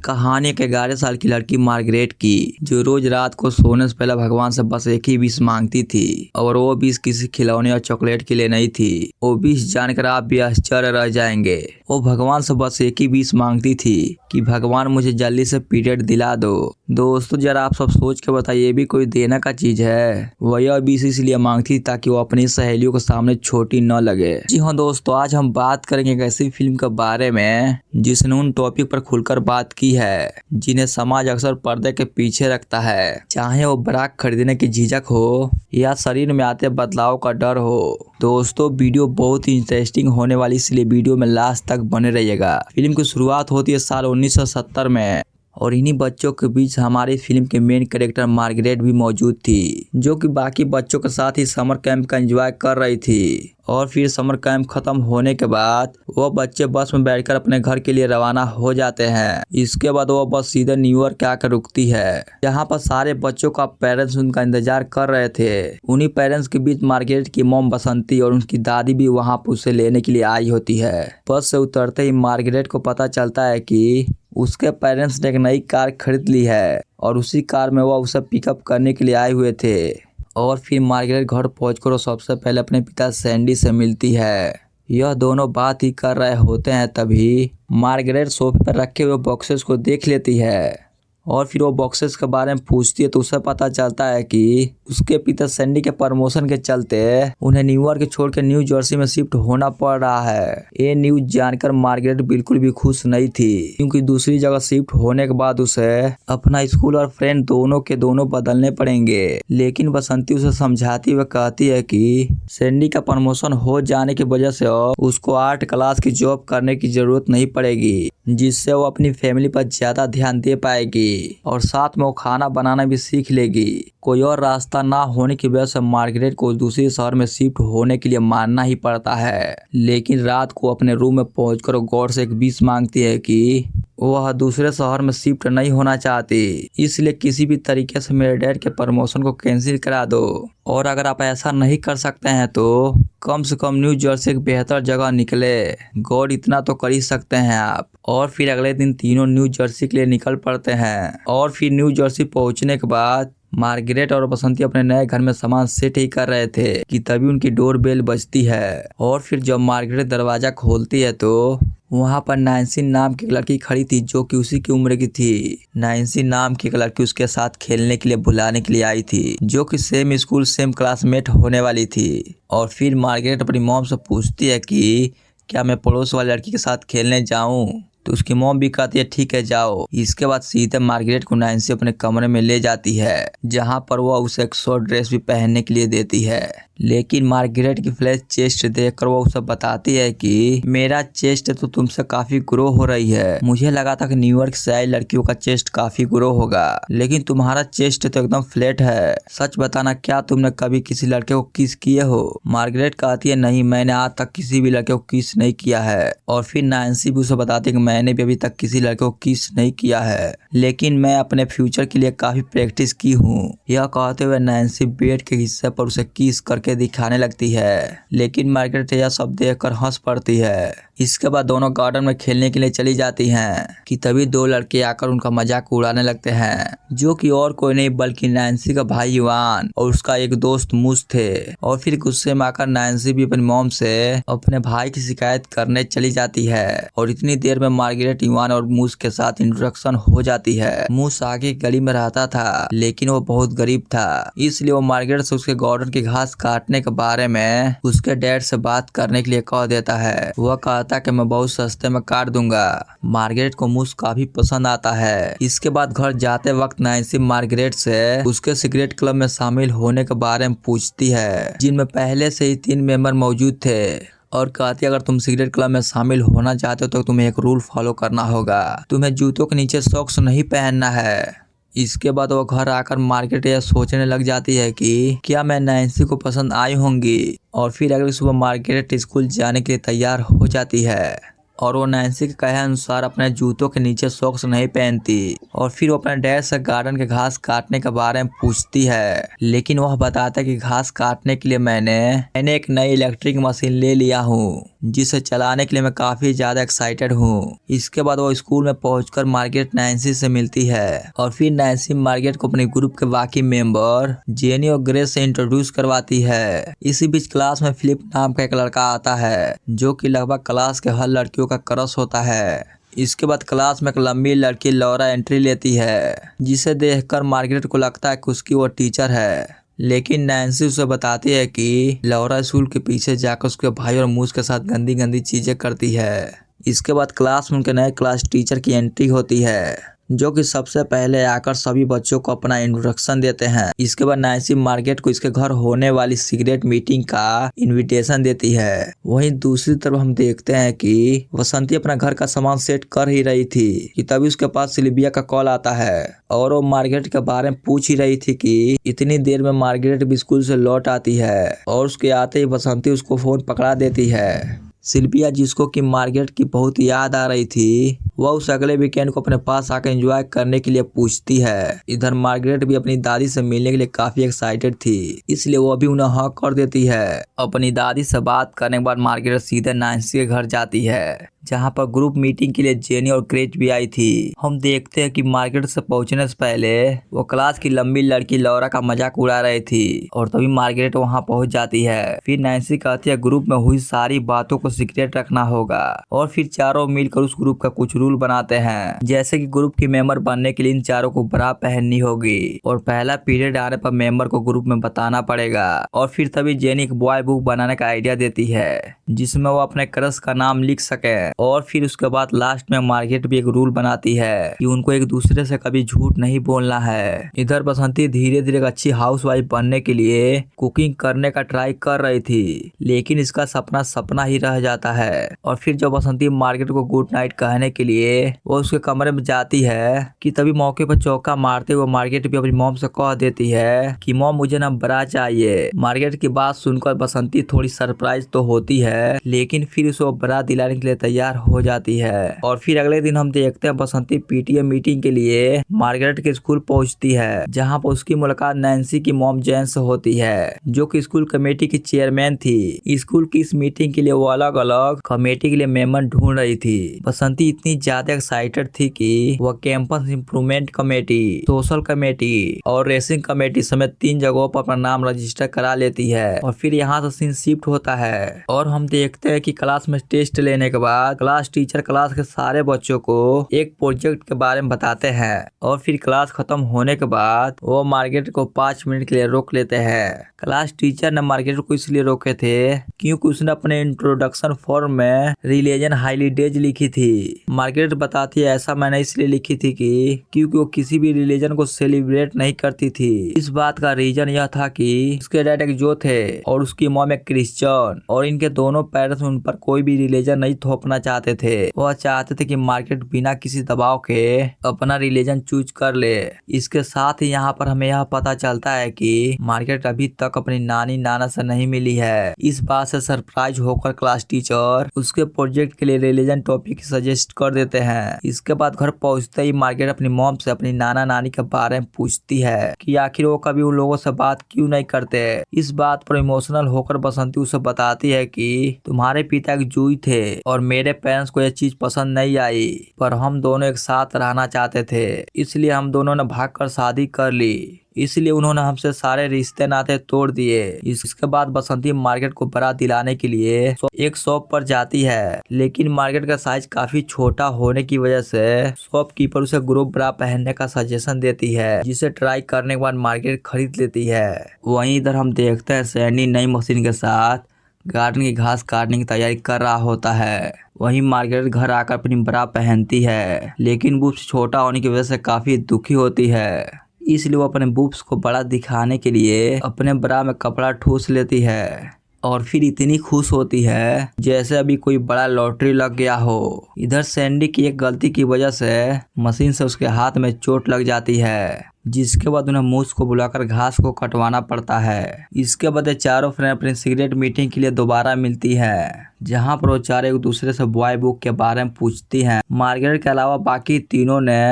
कहानी एक 11 साल की लड़की मार्गरेट की, जो रोज रात को सोने से पहले भगवान से बस एक ही विश मांगती थी और वो विश किसी खिलौने और चॉकलेट के लिए नहीं थी। वो विश जानकर आप भी आश्चर्य रह जाएंगे। वो भगवान से बस एक ही विश मांगती थी कि भगवान मुझे जल्दी से पीरियड दिला दो। दोस्तों जरा आप सब सोच के बताइए, ये भी कोई देने का चीज है? वह यह विश इसलिए मांगती थी ताकि वो अपनी सहेलियों के सामने छोटी न लगे। जी हाँ दोस्तों, आज हम बात करेंगे एक ऐसी फिल्म के बारे में जिसने उन टॉपिक पर खुलकर बात की है जिन्हें समाज अक्सर पर्दे के पीछे रखता है, चाहे वो बराक खरीदने की झिझक हो या शरीर में आते बदलाव का डर हो। दोस्तों वीडियो बहुत ही इंटरेस्टिंग होने वाली, इसलिए वीडियो में लास्ट तक बने रहिएगा। फिल्म की शुरुआत होती है साल 1970 में और इन्हीं बच्चों के बीच हमारी फिल्म के मेन कैरेक्टर मार्गरेट भी मौजूद थी, जो कि बाकी बच्चों के साथ ही समर कैंप का एंजॉय कर रही थी। और फिर समर कैंप खत्म होने के बाद वो बच्चे बस में बैठकर अपने घर के लिए रवाना हो जाते हैं। इसके बाद वो बस सीधे न्यूयॉर्क आकर रुकती है, जहाँ पर सारे बच्चों का पेरेंट्स उनका इंतजार कर रहे थे। उन्हीं पेरेंट्स के बीच मार्गरेट की मॉम बसंती और उनकी दादी भी वहाँ पर उसे लेने के लिए आई होती है। बस से उतरते ही मार्गरेट को पता चलता है कि उसके पेरेंट्स ने एक नई कार खरीद ली है और उसी कार में वो उसे पिकअप करने के लिए आए हुए थे। और फिर मार्गरेट घर पहुंचकर सबसे पहले अपने पिता सैंडी से मिलती है। यह दोनों बात ही कर रहे होते हैं, तभी मार्गरेट सोफे पर रखे हुए बॉक्सेस को देख लेती है और फिर वो बॉक्सेस के बारे में पूछती है तो उसे पता चलता है कि उसके पिता सैंडी के प्रमोशन के चलते उन्हें न्यूयॉर्क छोड़ के न्यू जर्सी में शिफ्ट होना पड़ रहा है। ये न्यूज जानकर मार्गरेट बिल्कुल भी खुश नहीं थी, क्योंकि दूसरी जगह शिफ्ट होने के बाद उसे अपना स्कूल और फ्रेंड दोनों के दोनों बदलने पड़ेंगे। लेकिन बसंती उसे समझाती हुए कहती है कि सैंडी का प्रमोशन हो जाने की वजह से उसको आर्ट क्लास की जॉब करने की जरूरत नहीं पड़ेगी, जिससे वो अपनी फैमिली पर ज्यादा ध्यान दे पाएगी और साथ में वो खाना बनाना भी सीख लेगी। कोई और रास्ता ना होने की वजह से मार्गरेट को दूसरे शहर में शिफ्ट होने के लिए मानना ही पड़ता है। लेकिन रात को अपने रूम में पहुंचकर गॉड से एक विश मांगती है कि वह दूसरे शहर में शिफ्ट नहीं होना चाहती, इसलिए किसी भी तरीके से मेरे डैड के प्रमोशन को कैंसिल करा दो। और अगर आप ऐसा नहीं कर सकते हैं तो कम से कम न्यू जर्सी एक बेहतर जगह निकले। गॉड इतना तो कर ही सकते हैं आप। और फिर अगले दिन तीनों न्यू जर्सी के लिए निकल पड़ते हैं। और फिर न्यू जर्सी पहुंचने के बाद मार्गरेट और बसंती अपने नए घर में सामान सेट ही कर रहे थे कि तभी उनकी डोर बेल बजती है। और फिर जब मार्गरेट दरवाजा खोलती है तो वहाँ पर नैन्सी नाम की एक लड़की खड़ी थी, जो कि उसी की उम्र की थी। नैन्सी नाम की एक लड़की उसके साथ खेलने के लिए बुलाने के लिए आई थी, जो कि सेम स्कूल सेम क्लासमेट होने वाली थी। और फिर मार्गरेट अपनी मॉम से पूछती है कि क्या मैं पड़ोस वाली लड़की के साथ खेलने जाऊं, तो उसकी मॉम भी कहती है ठीक है जाओ। इसके बाद सीधे मार्गरेट को नैन्सी अपने कमरे में ले जाती है, जहां पर वह उसे एक शॉर्ट ड्रेस भी पहनने के लिए देती है। लेकिन मार्गरेट की फ्लैश चेस्ट देखकर वो उसे बताती है कि मेरा चेस्ट तो तुमसे काफी ग्रो हो रही है। मुझे लगा था कि न्यूयॉर्क से आई लड़कियों का चेस्ट काफी ग्रो होगा, लेकिन तुम्हारा चेस्ट तो एकदम फ्लैट है। सच बताना, क्या तुमने कभी किसी लड़के को किस किए हो? मार्गरेट कहती है नहीं, मैंने आज तक किसी भी लड़के को किस नहीं किया है। और फिर नैन्सी भी उसे बताती है कि मैंने भी अभी तक किसी लड़के को किस नहीं किया है, लेकिन मैं अपने फ्यूचर के लिए काफी प्रैक्टिस की हूँ। यह कहते हुए नैन्सी बेड के हिस्से पर उसे किस करके दिखाने लगती है, लेकिन मार्गरेट यह सब देखकर हंस पड़ती है। इसके बाद दोनों गार्डन में खेलने के लिए चली जाती हैं कि तभी दो लड़के आकर उनका मजाक उड़ाने लगते हैं, जो कि और कोई नहीं बल्कि नैन्सी का भाई इवान और उसका एक दोस्त मूस थे। और फिर गुस्से में आकर नैन्सी भी अपनी मॉम से अपने भाई की शिकायत करने चली जाती है। और इतनी देर में मार्गरेट इवान और मूस के साथ इंट्रोडक्शन हो जाती है। मूस आगे गली में रहता था, लेकिन वो बहुत गरीब था, इसलिए वो मार्गरेट से उसके गार्डन की घास काटने के बारे में उसके डैड से बात करने के लिए कह देता है। वह कहता कि मैं बहुत सस्ते में काट दूंगा। मार्गरेट को मूस काफी पसंद आता है। इसके बाद घर जाते वक्त नैन्सी मार्गरेट से उसके सिगरेट क्लब में शामिल होने के बारे में पूछती है, जिनमें पहले से ही 3 मेंबर मौजूद थे। और कहती है अगर तुम सिगरेट क्लब में शामिल होना चाहते हो तो तुम्हें एक रूल फॉलो करना होगा, तुम्हें जूतों के नीचे सॉक्स नहीं पहनना है। इसके बाद वो घर आकर मार्गरेट यह सोचने लग जाती है कि क्या मैं नैन्सी को पसंद आई होंगी। और फिर अगली सुबह मार्गरेट स्कूल जाने के लिए तैयार हो जाती है। और वो नैन्सी के कहे अनुसार अपने जूतों के नीचे सॉक्स नहीं पहनती और फिर वो अपने डैड से गार्डन के घास काटने के बारे में पूछती है, लेकिन वह बताता है कि घास काटने के लिए मैंने एक नई इलेक्ट्रिक मशीन ले लिया हूँ जिसे चलाने के लिए मैं काफी ज्यादा एक्साइटेड हूँ। इसके बाद वो स्कूल में पहुंचकर मार्गरेट नैन्सी से मिलती है और फिर नैन्सी मार्गरेट को अपने ग्रुप के बाकी मेंबर जेनी और ग्रेस से इंट्रोड्यूस करवाती है। इसी बीच क्लास में फिलिप नाम का एक लड़का आता है जो कि लगभग क्लास के हर लड़कियों का क्रश होता है। इसके बाद क्लास में एक लंबी लड़की लौरा एंट्री लेती है जिसे देखकर मार्गरेट को लगता है कि उसकी वो टीचर है, लेकिन नैन्सी उसे बताती है कि लौरा स्कूल के पीछे जाकर उसके भाई और मूस के साथ गंदी गंदी चीजें करती है। इसके बाद क्लास में उनके नए क्लास टीचर की एंट्री होती है जो कि सबसे पहले आकर सभी बच्चों को अपना इंट्रोडक्शन देते हैं। इसके बाद नैन्सी मार्गरेट को इसके घर होने वाली सीक्रेट मीटिंग का इनविटेशन देती है। वहीं दूसरी तरफ हम देखते हैं कि वसंती अपना घर का सामान सेट कर ही रही थी कि तभी उसके पास सिल्विया का कॉल आता है और वो मार्गरेट के बारे में पूछ ही रही थी कि इतनी देर में मार्गरेट भी स्कूल से लौट आती है और उसके आते ही वसंती उसको फोन पकड़ा देती है। सिल्विया जिसको कि मार्गरेट की बहुत याद आ रही थी वह उस अगले वीकेंड को अपने पास आकर एंजॉय करने के लिए पूछती है। इधर मार्गरेट भी अपनी दादी से मिलने के लिए काफी एक्साइटेड थी, इसलिए वो भी उन्हें हाँ कर देती है। अपनी दादी से बात करने के बाद मार्गरेट सीधे नैन्सी के घर जाती है जहाँ पर ग्रुप मीटिंग के लिए जेनी और ग्रेस भी आई थी। हम देखते हैं कि मार्गरेट से पहुंचने से पहले वो क्लास की लंबी लड़की लौरा का मजाक उड़ा रही थी और तभी मार्गरेट वहाँ पहुंच जाती है। फिर नैन्सी कहती है ग्रुप में हुई सारी बातों को सीक्रेट रखना होगा और फिर चारों मिलकर उस ग्रुप का कुछ रूल बनाते हैं, जैसे कि ग्रुप की मेंबर बनने के लिए इन चारों को ब्रा पहननी होगी और पहला पीरियड आने पर मेंबर को ग्रुप में बताना पड़ेगा। और फिर तभी जेनी एक बॉय बुक बनाने का आइडिया देती है जिसमें वो अपने क्रश का नाम लिख सके और फिर उसके बाद लास्ट में मार्गरेट भी एक रूल बनाती है कि उनको एक दूसरे से कभी झूठ नहीं बोलना है। इधर बसंती धीरे धीरे एक अच्छी हाउसवाइफ बनने के लिए कुकिंग करने का ट्राई कर रही थी, लेकिन इसका सपना सपना ही रह जाता है। और फिर जब बसंती मार्गरेट को गुड नाइट कहने के लिए वो उसके कमरे में जाती है कि तभी मौके पर चौका मारते हुए मार्गरेट भी अपनी मॉम से कह देती है कि मॉम मुझे ना ब्रा चाहिए। मार्गरेट की बात सुनकर बसंती थोड़ी सरप्राइज तो होती है, लेकिन फिर उसे ब्रा दिलाने के लिए तैयार हो जाती है। और फिर अगले दिन हम देखते हैं बसंती पीटीए मीटिंग के लिए मार्गरेट के स्कूल पहुंचती है जहां पर उसकी मुलाकात नैन्सी की मॉम जैन से होती है जो कि स्कूल कमेटी की चेयरमैन थी। स्कूल की इस मीटिंग के लिए वो अलग अलग कमेटी के लिए मेंबर ढूंढ रही थी। बसंती इतनी ज्यादा एक्साइटेड थी कि वह campus improvement committee, social committee और रेसिंग कमेटी समेत 3 जगहों पर अपना नाम रजिस्टर करा लेती है। और फिर यहाँ से सीन शिफ्ट होता है और हम देखते हैं कि क्लास में टेस्ट लेने के बाद क्लास टीचर क्लास के सारे बच्चों को एक प्रोजेक्ट के बारे में बताते हैं और फिर क्लास खत्म होने के बाद वो मार्गरेट को 5 मिनट के लिए रोक लेते हैं। क्लास टीचर ने मार्गरेट को इसलिए रोके थे क्योंकि उसने अपने इंट्रोडक्शन फॉर्म में रिलीजन हाईली डेज लिखी थी। मार्गरेट बताती है ऐसा मैंने इसलिए लिखी थी कि क्योंकि वो किसी भी रिलीजन को सेलिब्रेट नहीं करती थी। इस बात का रीजन यह था कि उसके डैड एक जो थे और उसकी मॉम एक क्रिश्चियन और इनके दोनों पेरेंट्स उन पर कोई भी रिलीजन नहीं थोपना चाहते थे। वह चाहते थे कि मार्गरेट बिना किसी दबाव के अपना रिलीजन चूज कर ले। इसके साथ ही यहाँ पर हमें यह पता चलता है कि मार्गरेट अभी तक अपनी नानी नाना से नहीं मिली है। इस बात से सरप्राइज होकर क्लास टीचर उसके प्रोजेक्ट के लिए रिलीजन टॉपिक सजेस्ट कर देते हैं। इसके बाद घर पहुंचते ही मार्गरेट अपनी मॉम से अपनी नाना नानी के बारे में पूछती है कि आखिर वो कभी उन लोगों से बात क्यों नहीं करते। इस बात पर इमोशनल होकर बसंती उसे बताती है कि तुम्हारे पिता एक जूई थे और मेरे पेरेंट्स को यह चीज पसंद नहीं आई, पर हम दोनों एक साथ रहना चाहते थे, इसलिए हम दोनों ने भागकर शादी कर ली। इसलिए उन्होंने हमसे सारे रिश्ते नाते तोड़ दिए। इसके बाद बसंती मार्गरेट को ब्रा दिलाने के लिए एक शॉप पर जाती है, लेकिन मार्गरेट का साइज काफी छोटा होने की वजह से शॉपकीपर उसे ग्रुप ब्रा पहनने का सजेशन देती है, जिसे ट्राई करने के बाद मार्गरेट खरीद लेती है। वहीं इधर हम देखते हैं सैनी नई मशीन के साथ गार्डन की घास काटने की तैयारी कर रहा होता है। वहीं मार्गरेट घर आकर अपनी ब्रा पहनती है, लेकिन बूब्स छोटा होने की वजह से काफी दुखी होती है, इसलिए वो अपने बूब्स को बड़ा दिखाने के लिए अपने ब्रा में कपड़ा ठूस लेती है। और फिर इतनी खुश होती है जैसे अभी कोई बड़ा लॉटरी लग गया हो। इधर सैंडी की एक गलती की वजह से मशीन से उसके हाथ में चोट लग जाती है, जिसके बाद उन्हें मूस को बुलाकर घास को कटवाना पड़ता है। इसके बाद ये चारों फ्रेंड अपनी सीक्रेट मीटिंग के लिए दोबारा मिलती है, जहां पर वो चार एक दूसरे से बॉय बुक के बारे में पूछती हैं। मार्गरेट के अलावा बाकी तीनों ने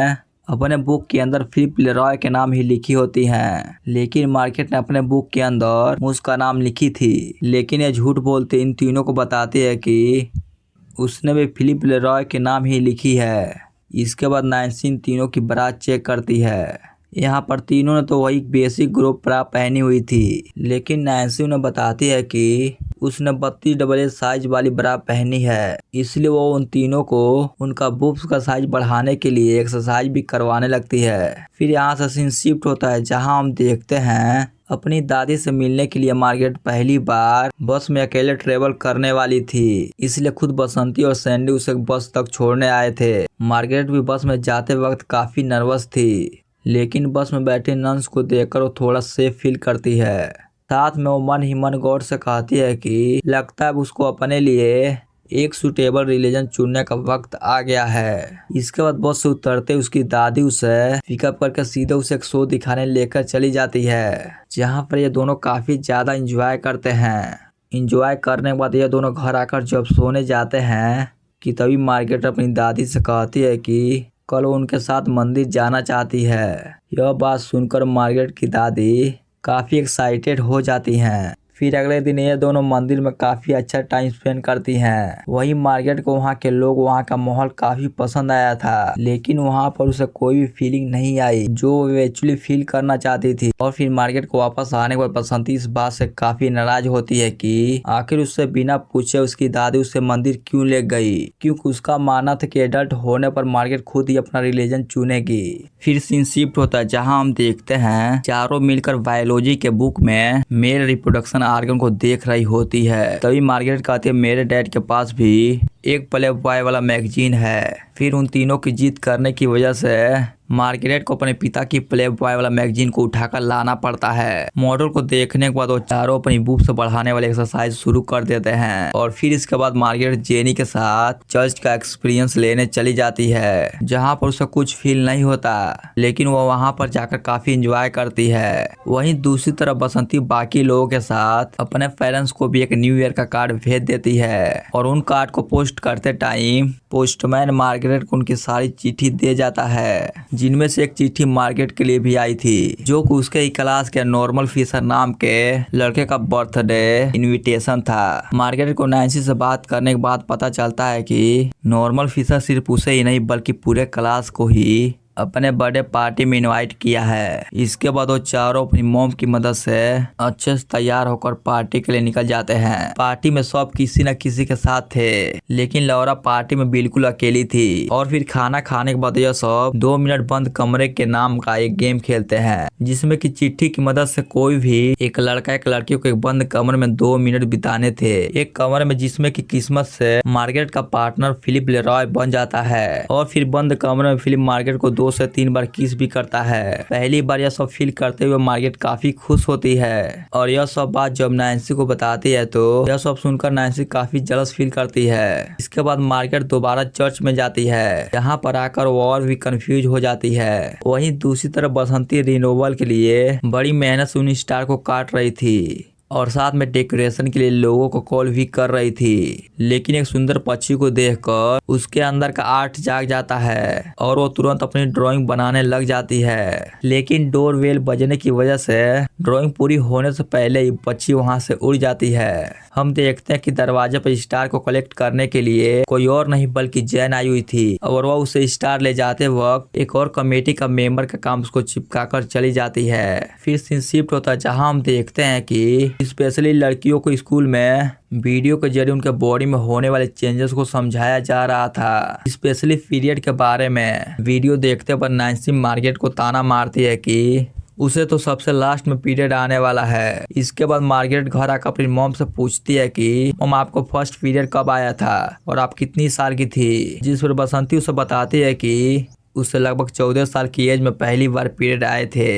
अपने बुक के अंदर फिलिप लेरॉय के नाम ही लिखी होती हैं, लेकिन मार्गरेट ने अपने बुक के अंदर मूस का नाम लिखी थी। लेकिन ये झूठ बोलते इन तीनों को बताती है कि उसने भी फिलिप लेरॉय के नाम ही लिखी है। इसके बाद नैन्सी इन तीनों की बारात चेक करती है। यहाँ पर तीनों ने तो वही बेसिक ग्रुप ब्रा पहनी हुई थी, लेकिन नैन्सी उन्हें बताती है कि उसने 32 डबल एक्स साइज वाली ब्रा पहनी है, इसलिए वो उन तीनों को उनका बूब्स का साइज बढ़ाने के लिए एक्सरसाइज भी करवाने लगती है। फिर यहाँ से सीन शिफ्ट होता है, जहाँ हम देखते हैं अपनी दादी से मिलने के लिए मार्गरेट पहली बार बस में अकेले ट्रेवल करने वाली थी, इसलिए खुद बसंती और सैंडी उसे बस तक छोड़ने आए थे। मार्गरेट भी बस में जाते वक्त काफी नर्वस थी, लेकिन बस में बैठे नंस को देखकर वो थोड़ा सेफ फील करती है। साथ में वो मन ही मन गॉड से कहती है कि लगता है उसको अपने लिए एक सुटेबल रिलीजन चुनने का वक्त आ गया है। इसके बाद बस से उतरते उसकी दादी उसे पिकअप करके सीधे उसे एक शो दिखाने लेकर चली जाती है, जहाँ पर ये दोनों काफी ज्यादा इंजॉय करते हैं। इंजॉय करने के बाद ये दोनों घर आकर जब सोने जाते हैं कि तभी मार्गरेट अपनी दादी से कहती है कि कल वो उनके साथ मंदिर जाना चाहती है। यह बात सुनकर मार्गरेट की दादी काफी एक्साइटेड हो जाती हैं। फिर अगले दिन ये दोनों मंदिर में काफी अच्छा टाइम स्पेंड करती हैं। वहीं मार्गरेट को वहाँ के लोग, वहाँ का माहौल काफी पसंद आया था, लेकिन वहाँ पर उसे कोई भी फीलिंग नहीं आई जो वो एक्चुअली फील करना चाहती थी। और फिर मार्गरेट को वापस आने के बाद बसंती इस बात से काफी नाराज होती है कि आखिर उससे बिना पूछे उसकी दादी उसे मंदिर क्यों ले गई, क्योंकि उसका मानना था कि एडल्ट होने पर मार्गरेट खुद ही अपना रिलीजन चुनेगी। फिर सीन शिफ्ट होता है, जहाँ हम देखते हैं चारों मिलकर बायोलॉजी के बुक में मेल रिप्रोडक्शन आर्गन को देख रही होती है। तभी मार्गरेट कहती है मेरे डैड के पास भी एक प्ले बॉय वाला मैगजीन है। फिर उन तीनों की जीत करने की वजह से मार्गरेट को अपने पिता की प्ले बॉय वाला मैगजीन को उठाकर लाना पड़ता है। मॉडल को देखने के बाद वो चारों अपनी बूब्स बढ़ाने वाले एक्सरसाइज शुरू कर देते हैं। और फिर इसके बाद मार्गरेट जेनी के साथ चर्च का एक्सपीरियंस लेने चली जाती है, जहाँ पर उसे कुछ फील नहीं होता, लेकिन वो वहाँ पर जाकर काफी इंजॉय करती है। वहीं दूसरी तरफ बसंती बाकी लोगों के साथ अपने पेरेंट्स को भी एक न्यू ईयर का कार्ड भेज देती है, और उन कार्ड को पोस्ट करते टाइम पोस्टमैन मार्गरेट को उनकी सारी चिट्ठी दे जाता है, जिनमें से एक चिट्ठी मार्गरेट के लिए भी आई थी, जो कि उसके ही क्लास के नॉर्मल फिशर नाम के लड़के का बर्थडे इनविटेशन था। मार्गरेट को नैन्सी से बात करने के बाद पता चलता है कि नॉर्मल फिशर सिर्फ उसे ही नहीं बल्कि पूरे क्लास को ही अपने बर्थडे पार्टी में इनवाइट किया है। इसके बाद वो चारों अपनी मॉम की मदद से अच्छे से तैयार होकर पार्टी के लिए निकल जाते हैं। पार्टी में सब किसी न किसी के साथ थे, लेकिन लौरा पार्टी में बिल्कुल अकेली थी। और फिर खाना खाने के बाद ये सब 2 मिनट बंद कमरे के नाम का एक गेम खेलते हैं, जिसमें कि चिट्ठी की मदद से कोई भी एक लड़का एक लड़की को एक बंद कमरे में 2 मिनट बिताने थे। एक कमरे में जिसमें कि किस्मत से मार्गरेट का पार्टनर फिलिप लेरॉय बन जाता है। और फिर बंद कमरे में फिलिप मार्गरेट को 2 से 3 बार किस भी करता है। पहली बार यह सब फील करते हुए मार्गरेट काफी खुश होती है, और यह सब बात जब नैन्सी को बताती है तो यह सब सुनकर नैन्सी काफी जलस फील करती है। इसके बाद मार्गरेट दोबारा चर्च में जाती है, जहाँ पर आकर वो और भी कंफ्यूज हो जाती है। वहीं दूसरी तरफ बसंती रिनोवल के लिए बड़ी मेहनत से उन स्टार को काट रही थी, और साथ में डेकोरेशन के लिए लोगों को कॉल भी कर रही थी। लेकिन एक सुंदर पक्षी को देखकर उसके अंदर का आर्ट जाग जाता है, और वो तुरंत अपनी ड्राइंग बनाने लग जाती है। लेकिन डोर बेल बजने की वजह से ड्राइंग पूरी होने से पहले ही पक्षी वहां से उड़ जाती है। हम देखते हैं कि दरवाजे पर स्टार को कलेक्ट करने के लिए कोई और नहीं बल्कि जैन आई हुई थी, और वह उसे स्टार ले जाते वक्त एक और कमेटी का मेंबर का काम उसको चिपका कर चली जाती है। फिर सीन शिफ्ट होता है, जहाँ हम देखते हैं कि स्पेशली लड़कियों को स्कूल में वीडियो के जरिए उनके बॉडी में होने वाले चेंजेस को समझाया जा रहा था, स्पेशली पीरियड के बारे में। वीडियो देखते पर नैन्सी मार्गरेट को ताना मारती है कि उसे तो सबसे लास्ट में पीरियड आने वाला है। इसके बाद मार्गरेट घर आकर अपनी मॉम से पूछती है कि मॉम आपको फर्स्ट पीरियड कब आया था और आप कितनी साल की थी, जिस पर बसंती उसे बताती है कि उसे लगभग 14 साल की एज में पहली बार पीरियड आए थे।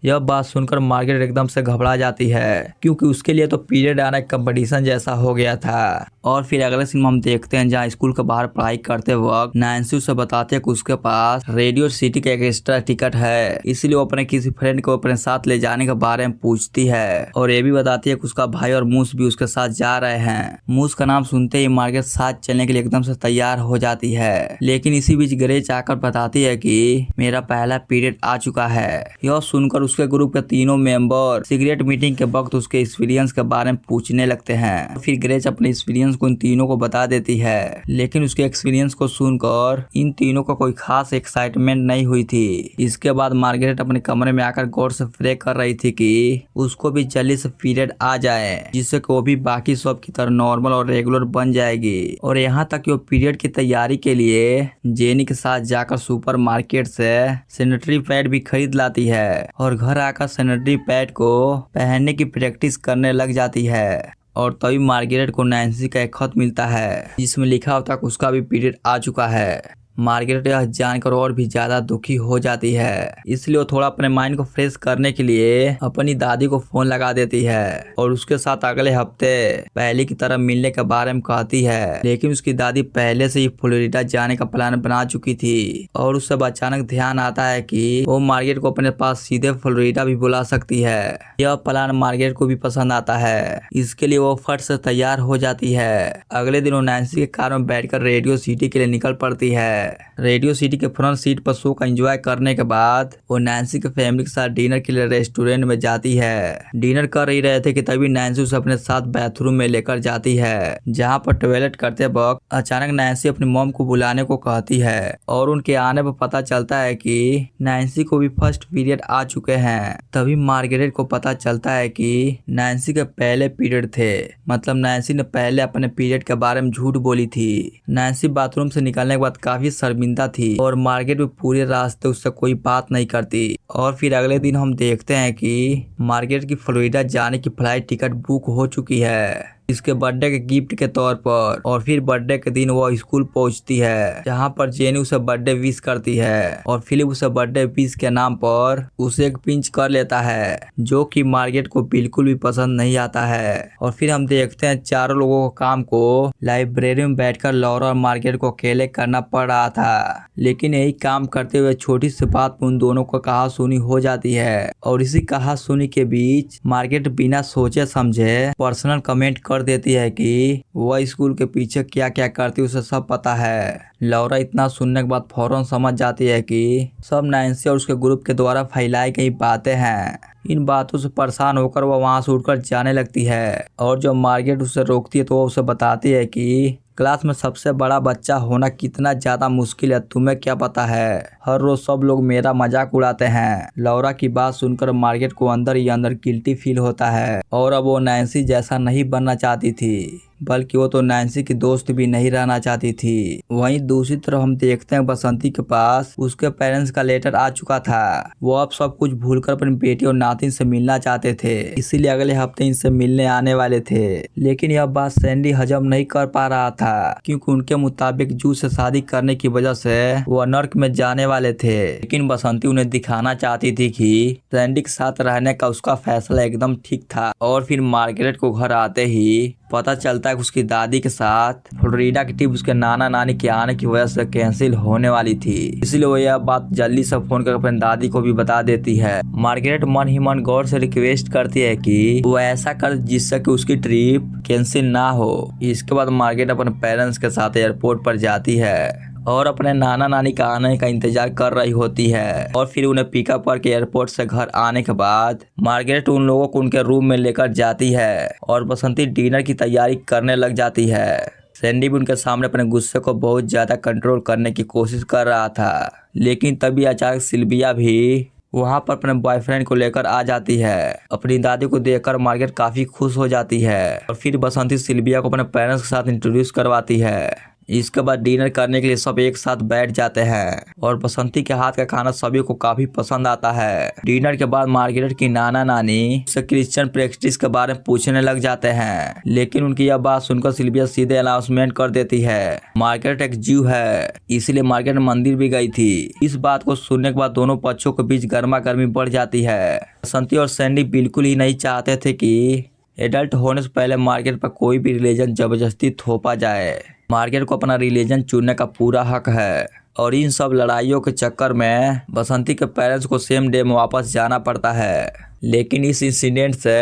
यह बात सुनकर मार्गरेट एकदम से घबरा जाती है, क्योंकि उसके लिए तो पीरियड आना एक कंपटीशन जैसा हो गया था। और फिर अगले सीन में हम देखते हैं जहाँ स्कूल के बाहर पढ़ाई करते वक्त नैन्सी उसे बताती है कि उसके पास रेडियो सिटी का एक एक्स्ट्रा टिकट है, इसलिए वो अपने किसी फ्रेंड को अपने साथ ले जाने के बारे में पूछती है। और ये भी बताती है कि उसका भाई और मूस भी उसके साथ जा रहे हैं। मूस का नाम सुनते ही मार्गरेट साथ चलने के लिए एकदम से तैयार हो जाती है, लेकिन इसी बीच ग्रेच आकर बताती है कि मेरा पहला पीरियड आ चुका है। यह सुनकर उसके ग्रुप के तीनों मेंबर सीक्रेट मीटिंग के वक्त उसके एक्सपीरियंस के बारे में पूछने लगते हैं। फिर ग्रेच अपने एक्सपीरियंस को इन तीनों को बता देती है, लेकिन उसके एक्सपीरियंस को सुनकर इन तीनों को कोई खास एक्साइटमेंट नहीं हुई थी। इसके बाद मार्गरेट अपने कमरे में आकर गौर से प्रे कर रही थी कि उसको भी जल्दी से पीरियड आ जाए, जिससे कि वो भी बाकी सब की तरह नॉर्मल और रेगुलर बन जाएगी। और यहाँ तक कि वो पीरियड की तैयारी के लिए जेनी के साथ जाकर सुपर मार्केट से सैनिटरी पैड भी खरीद लाती है और घर आकर सैनिटरी पैड को पहनने की प्रैक्टिस करने लग जाती है। और तभी मार्गरेट को नैन्सी का एक खत मिलता है जिसमें लिखा होता है कि उसका भी पीरियड आ चुका है। मार्गरेट यह जानकर और भी ज्यादा दुखी हो जाती है, इसलिए वो थोड़ा अपने माइंड को फ्रेश करने के लिए अपनी दादी को फोन लगा देती है और उसके साथ अगले हफ्ते पहले की तरह मिलने के बारे में कहती है। लेकिन उसकी दादी पहले से ही फ्लोरिडा जाने का प्लान बना चुकी थी और उससे अचानक ध्यान आता है कि वो मार्गरेट को अपने पास सीधे फ्लोरिडा भी बुला सकती है। यह प्लान मार्गरेट को भी पसंद आता है, इसके लिए वो फट से तैयार हो जाती है। अगले दिन वो नैन्सी के कार में बैठकर रेडियो सिटी के लिए निकल पड़ती है। रेडियो सिटी के फ्रंट सीट पर शो का एंजॉय करने के बाद वो नैन्सी के फैमिली के साथ डिनर के लिए रेस्टोरेंट में जाती है। डिनर कर ही रहे थे कि तभी नैन्सी उसे अपने साथ बाथरूम में लेकर जाती है, जहां पर टॉयलेट करते वक्त अचानक नैन्सी अपनी मॉम को बुलाने को कहती है और उनके आने पर पता चलता है कि नैन्सी को भी फर्स्ट पीरियड आ चुके हैं। तभी मार्गरेट को पता चलता है कि नैन्सी के पहले पीरियड थे, मतलब नैन्सी ने पहले अपने पीरियड के बारे में झूठ बोली थी। नैन्सी बाथरूम से निकलने के बाद काफी शर्मिंदा थी और मार्गरेट भी पूरे रास्ते उससे कोई बात नहीं करती। और फिर अगले दिन हम देखते हैं कि मार्गरेट की फ्लोरिडा जाने की फ्लाइट टिकट बुक हो चुकी है इसके बर्थडे के गिफ्ट के तौर पर। और फिर बर्थडे के दिन वो स्कूल पहुंचती है, जहां पर जेनी उसे बर्थडे विश करती है और फिलिप उसे बर्थडे विश के नाम पर उसे एक पिंच कर लेता है, जो कि मार्गरेट को बिल्कुल भी पसंद नहीं आता है। और फिर हम देखते हैं चारों लोगों को काम को लाइब्रेरी में बैठकर लॉरा और मार्गरेट को अकेले करना पड़ रहा था, लेकिन यही काम करते हुए छोटी सी बात उन दोनों को कहा सुनी हो जाती है। और इसी कहा सुनी के बीच मार्गरेट बिना सोचे समझे पर्सनल कमेंट कर देती है कि वह स्कूल के पीछे क्या क्या करती उसे सब पता है। लौरा इतना सुनने के बाद फौरन समझ जाती है कि सब नैन्सी और उसके ग्रुप के द्वारा फैलाई गई बातें हैं। इन बातों से परेशान होकर वह वहां से उठकर जाने लगती है और जब मार्गरेट उसे रोकती है तो वह उसे बताती है कि क्लास में सबसे बड़ा बच्चा होना कितना ज्यादा मुश्किल है, तुम्हें क्या पता है, हर रोज सब लोग मेरा मजाक उड़ाते हैं। लौरा की बात सुनकर मार्गरेट को अंदर ही अंदर गिल्टी फील होता है और अब वो नैन्सी जैसा नहीं बनना चाहती थी, बल्कि वो तो नैन्सी की दोस्त भी नहीं रहना चाहती थी। वहीं दूसरी तरफ हम देखते हैं बसंती के पास उसके पेरेंट्स का लेटर आ चुका था। वो अब सब कुछ भूलकर अपनी बेटी और नातिन से मिलना चाहते थे, इसीलिए अगले हफ्ते इनसे मिलने आने वाले थे। लेकिन यह बात सैंडी हजम नहीं कर पा रहा था, क्योंकि उनके मुताबिक जू से शादी करने की वजह से वो नर्क में जाने वाले थे। लेकिन बसंती उन्हें दिखाना चाहती थी कि सैंडी के साथ रहने का उसका फैसला एकदम ठीक था। और फिर मार्गरेट को घर आते ही पता चलता है कि उसकी दादी के साथ फ्लोरिडा की ट्रिप उसके नाना नानी के आने की वजह से कैंसिल होने वाली थी, इसलिए वो यह बात जल्दी से फोन कर अपनी दादी को भी बता देती है। मार्गरेट मन ही मन गौर से रिक्वेस्ट करती है कि वो ऐसा कर जिससे कि उसकी ट्रिप कैंसिल ना हो। इसके बाद मार्गरेट अपने पेरेंट्स के साथ एयरपोर्ट पर जाती है और अपने नाना नानी का आने का इंतजार कर रही होती है। और फिर उन्हें पिकअप करके एयरपोर्ट से घर आने के बाद मार्गरेट उन लोगों को उनके रूम में लेकर जाती है और बसंती डिनर की तैयारी करने लग जाती है। सैंडी भी उनके सामने अपने गुस्से को बहुत ज्यादा कंट्रोल करने की कोशिश कर रहा था, लेकिन तभी अचानक सिल्विया भी वहां पर अपने बॉयफ्रेंड को लेकर आ जाती है। अपनी दादी को देखकर मार्गरेट काफी खुश हो जाती है और फिर बसंती सिल्विया को अपने पेरेंट्स के साथ इंट्रोड्यूस करवाती है। इसके बाद डिनर करने के लिए सब एक साथ बैठ जाते हैं और बसंती के हाथ का खाना सभी को काफी पसंद आता है। डिनर के बाद मार्गरेट की नाना नानी उससे क्रिश्चियन प्रैक्टिस के बारे में पूछने लग जाते हैं, लेकिन उनकी यह बात सुनकर सिल्विया सीधे अनाउंसमेंट कर देती है मार्गरेट एक ज्यू है, इसलिए मार्गरेट मंदिर भी गई थी। इस बात को सुनने के बाद दोनों पक्षों के बीच गर्मा गर्मी बढ़ जाती है। बसंती और सैंडी बिल्कुल ही नहीं चाहते थे कि एडल्ट होने से पहले मार्गरेट पर कोई भी रिलीजन जबरदस्ती थोपा जाए। मार्गरेट को अपना रिलीजन चुनने का पूरा हक है और इन सब लड़ाइयों के चक्कर में बसंती के पेरेंट्स को सेम डे में वापस जाना पड़ता है। लेकिन इस इंसिडेंट से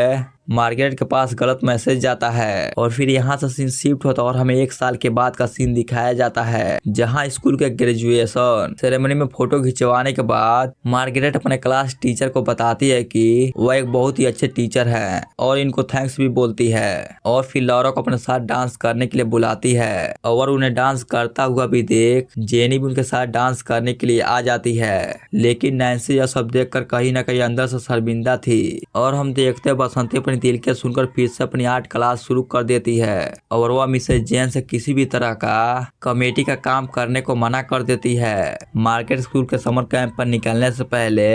मार्गरेट के पास गलत मैसेज जाता है और फिर यहाँ से सीन शिफ्ट होता है और हमें 1 साल के बाद का सीन दिखाया जाता है, जहाँ स्कूल के ग्रेजुएशन सेरेमनी में फोटो खिंचवाने के बाद मार्गरेट अपने क्लास टीचर को बताती है कि वह एक बहुत ही अच्छे टीचर है और इनको थैंक्स भी बोलती है। और फिर लॉरा को अपने साथ डांस करने के लिए बुलाती है और उन्हें डांस करता हुआ भी देख जेनी भी उनके साथ डांस करने के लिए आ जाती है। लेकिन नैन्सी यह सब देख कर कहीं न कहीं अंदर से शर्मिंदा थी और हम देखते बसंती अपनी दिल के सुनकर फिर से अपनी आर्ट क्लास शुरू कर देती है और वह मिसेस जेन से किसी भी तरह का कमेटी का काम करने को मना कर देती है। मार्केट स्कूल के समर कैंप पर निकलने से पहले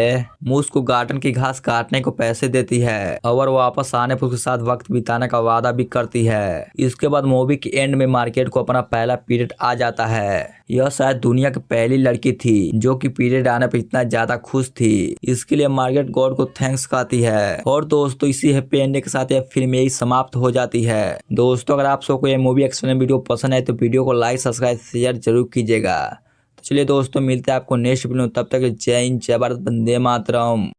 मूस को गार्डन की घास काटने को पैसे देती है और वापस आने पर उसके साथ वक्त बिताने का वादा भी करती है। इसके बाद मूवी के एंड में मार्केट को अपना पहला पीरियड आ जाता है। यह शायद दुनिया की पहली लड़की थी जो कि पीरियड आने पर इतना ज्यादा खुश थी। इसके लिए मार्गरेट गॉड को थैंक्स कहती है। और दोस्तों इसी हैप्पी एंडिंग के साथ यह फिल्म यही समाप्त हो जाती है। दोस्तों अगर आप सबको यह मूवी एक्सप्लेन वीडियो पसंद है तो वीडियो को लाइक सब्सक्राइब शेयर जरूर कीजिएगा। तो चलिए दोस्तों मिलते हैं आपको नेक्स्ट वीडियो, तब तक जय हिंद जय भारत वंदे मातरम।